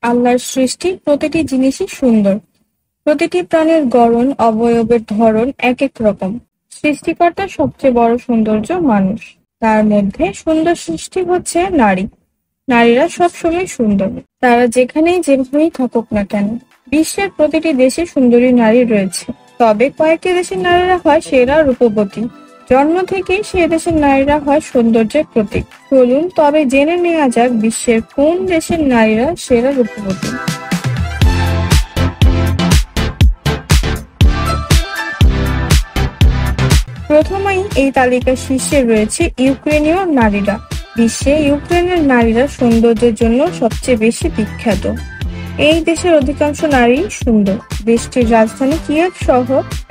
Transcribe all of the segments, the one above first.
আল্লাহর সৃষ্টি প্রতিটি জিনিসই সুন্দর। প্রতিটি প্রাণীর গড়ন, অবয়বের ধরন একেক রকম। সৃষ্টিকর্তার সবচেয়ে বড় সৌন্দর্য মানুষ। তার মধ্যে সুন্দর সৃষ্টি হচ্ছে নারী। নারীরা সবসময় সুন্দর। তারা যেখানেই যেভাবেই থাকুক না কেন। বিশ্বের প্রতিটি দেশে সুন্দরী নারী রয়েছে। তবে কয়েকটি দেশের নারীরা হয় সেরা রূপবতী। জন্ম থেকেই সে দেশের নারীরা হয় সৌন্দর্যের প্রতীক। চলুন তবে জেনে নেওয়া যাক বিশ্বের কোন দেশের নারীরা সেরা রূপবতী। প্রথমেই এই তালিকার শীর্ষে রয়েছে ইউক্রেনীয় নারীরা। বিশ্বে ইউক্রেনের নারীরা সৌন্দর্যের জন্য সবচেয়ে বেশি বিখ্যাত। এই দেশের অধিকাংশ নারী সুন্দর। দেশটির রাজধানী কিয়েভ সহ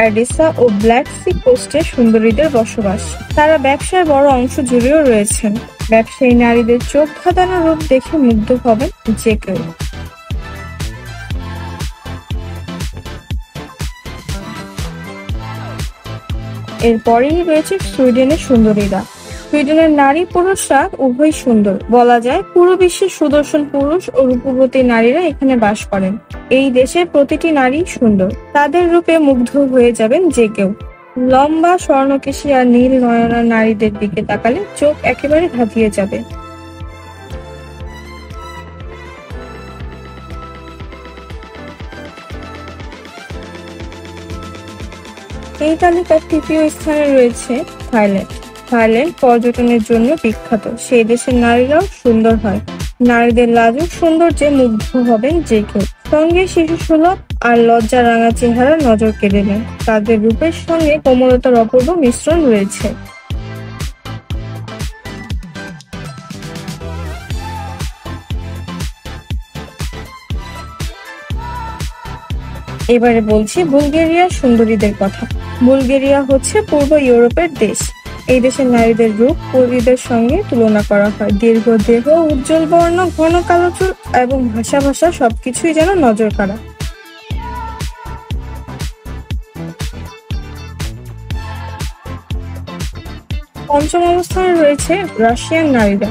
অডেসা ও ব্ল্যাক সি কোস্টে সুন্দরীদের বসবাস। তারা ব্যবসার বড় অংশ জুড়েও রয়েছেন। ব্যবসায়ী নারীদের চোখ ধাঁধানো রূপ দেখে মুগ্ধ হবেন যে কেউ। এরপরেই রয়েছে সুইডেনের সুন্দরীরা। সুইডেনের নারী পুরুষরা উভয় সুন্দর। বলা যায় পুরো বিশ্বের সুদর্শন পুরুষ ও রূপবতী নারীরা এখানে বাস করেন। এই দেশের প্রতিটি নারী সুন্দর। তাদের রূপে মুগ্ধ হয়ে যাবেন যে কেউ। লম্বা স্বর্ণকেশী আর নীল নয়না নারীদের দিকে তাকালে চোখ একেবারে ধাঁধিয়ে যাবে। এই তালিকার তৃতীয় স্থানে রয়েছে থাইল্যান্ড। থাইল্যান্ড পর্যটনের জন্য বিখ্যাত। সেই দেশের নারীরাও সুন্দর হয়। নারীদের লাজুক সৌন্দর্যে মুগ্ধ হবেন যে কেউ। সঙ্গে শিশু সুলভ আর লজ্জা রাঙা চেহারা নজর কেড়ে নেয়। তাদের রূপের সঙ্গে কোমলতার অপূর্ব মিশ্রণ রয়েছে। এবারে বলছি বুলগেরিয়ার সুন্দরীদের কথা। বুলগেরিয়া হচ্ছে পূর্ব ইউরোপের দেশ। এই দেশের নারীদের রূপ পরীদের সঙ্গে তুলনা করা হয়। দীর্ঘ দেহ, উজ্জ্বল বর্ণ, ঘন কালো চুল এবং ভাষা সবকিছুই যেন নজর কাড়া। পঞ্চম অবস্থানে রয়েছে রাশিয়ান নারীরা।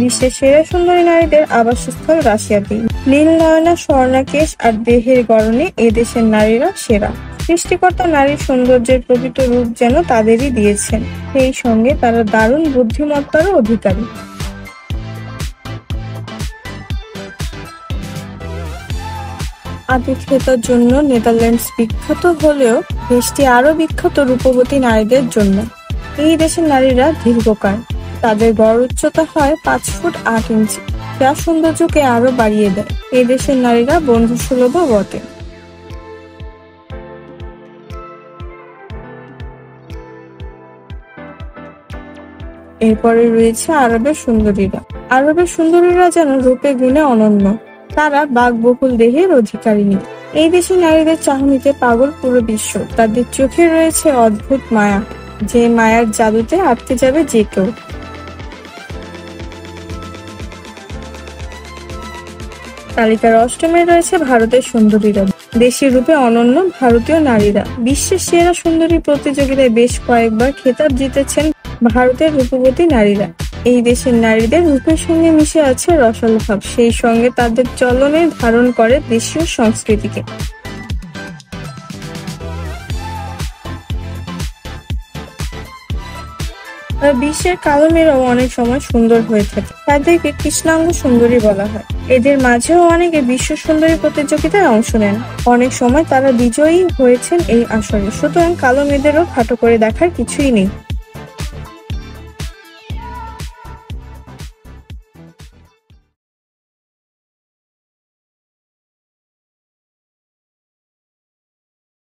বিশ্বের সেরা সুন্দরী নারীদের আবাসস্থল রাশিয়াতেই। নীল নয়না, স্বর্ণাকেশ আর দেহের গড়নে এদেশের নারীরা সেরা। সৃষ্টিকর্তা নারীর সৌন্দর্যের প্রকৃত রূপ যেন তাদেরই দিয়েছেন। সেই সঙ্গে তারা দারুণ বুদ্ধিমত্তারও অধিকারী। আতিথেয়তার জন্য নেদারল্যান্ডস বিখ্যাত হলেও দেশটি আরো বিখ্যাত রূপবতী নারীদের জন্য। এই দেশের নারীরা দীর্ঘকায়। তাদের গড় উচ্চতা হয় 5 ফুট 8 ইঞ্চি, যা সৌন্দর্যকে আরো বাড়িয়ে দেয়। এই দেশের নারীরা বন্ধুসুলভও বটে। এরপরে রয়েছে আরবের সুন্দরীরা। আরবের সুন্দরীরা যেন রূপে গুণে অনন্য। তারা বাকবহুল দেহের অধিকারিণী। এই দেশের নারীদের চাহনিতে পাগল পুরো বিশ্ব। তাদের চোখে রয়েছে অদ্ভুত মায়া, যে মায়ার জাদুতে আটকে যাবে যে কেউ। তালিকার অষ্টমে রয়েছে ভারতের সুন্দরীরা। দেশি রূপে অনন্য ভারতীয় নারীরা। বিশ্বের সেরা সুন্দরী প্রতিযোগিতায় বেশ কয়েকবার খেতাব জিতেছেন ভারতের রূপবতী নারীরা। এই দেশের নারীদের রূপের সঙ্গে মিশে আছে রসালো ভাব। সেই সঙ্গে তাদের চলনে ধারণ করে দেশীয় সংস্কৃতিকে। বিশ্বের কালো মেয়েরাও অনেক সময় সুন্দর হয়ে থাকে। তাদেরকে কৃষ্ণাঙ্গ সুন্দরী বলা হয়। এদের মাঝেও অনেকে বিশ্ব সুন্দরী প্রতিযোগিতায় অংশ নেন। অনেক সময় তারা বিজয়ী হয়েছেন এই আসরে। সুতরাং কালো মেয়েদেরও খাটো করে দেখার কিছুই নেই।